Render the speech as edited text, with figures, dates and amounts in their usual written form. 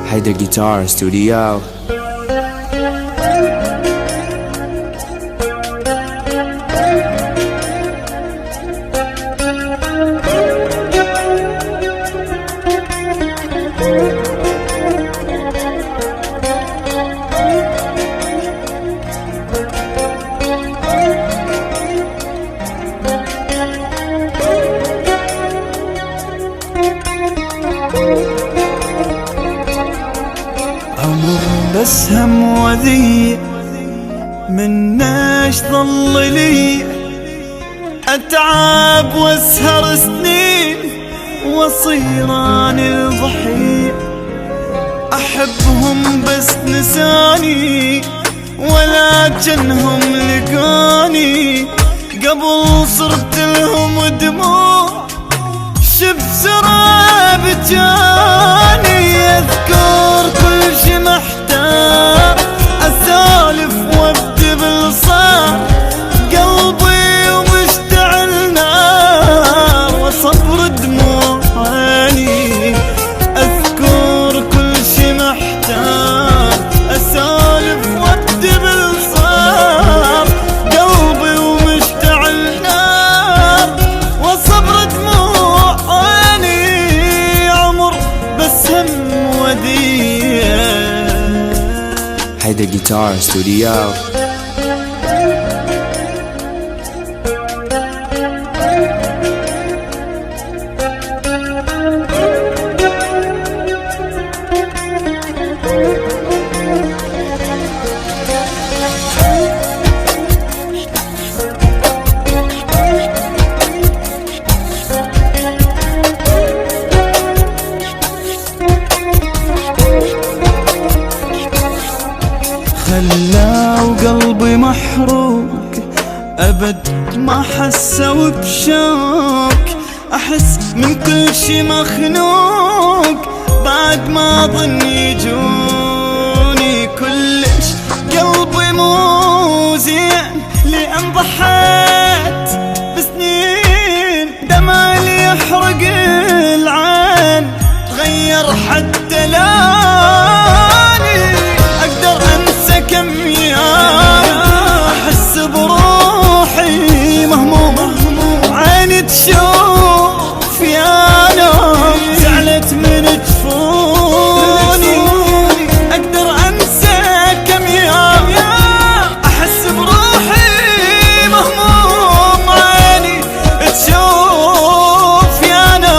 Hyder Guitar Studio. عمر بس هم وذي مناش ظل لي أتعب واسهر سنين واصير أنا ضحية. أحبهم بس نساني ولكنهم لقاني قبل صرت لهم دموع شب سراب جاني. أذكر كل شي محتار أسالف وابدي بالصار قلبي ومشتعل نار وصبر دموع عيني. أذكر كل شي محتار أسالف وابدي بالصار قلبي ومشتعل نار وصبر دموع عيني. عمر بس هم وديع. Hyder Guitar Studio. خلا وقلبي محروق أبد ما حسوا بشوق. أحس من كل شي مخنوق بعد ما ظن يجوني كلش. قلبي مو زين لأن ضحيت